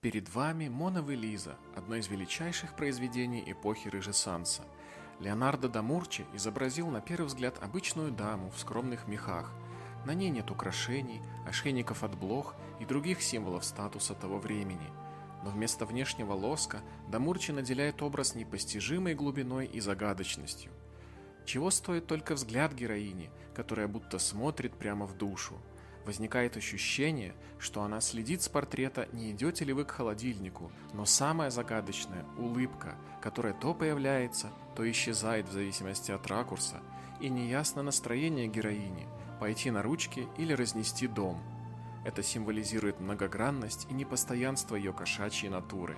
Перед вами «Мона Лиза», одно из величайших произведений эпохи Ренессанса. Леонардо да Мурчи изобразил на первый взгляд обычную даму в скромных мехах. На ней нет украшений, ошейников от блох и других символов статуса того времени. Но вместо внешнего лоска да Мурчи наделяет образ непостижимой глубиной и загадочностью. Чего стоит только взгляд героини, которая будто смотрит прямо в душу. Возникает ощущение, что она следит с портрета, не идете ли вы к холодильнику, но самое загадочное – улыбка, которая то появляется, то исчезает в зависимости от ракурса, и неясно настроение героини – пойти на ручки или разнести дом. Это символизирует многогранность и непостоянство ее кошачьей натуры.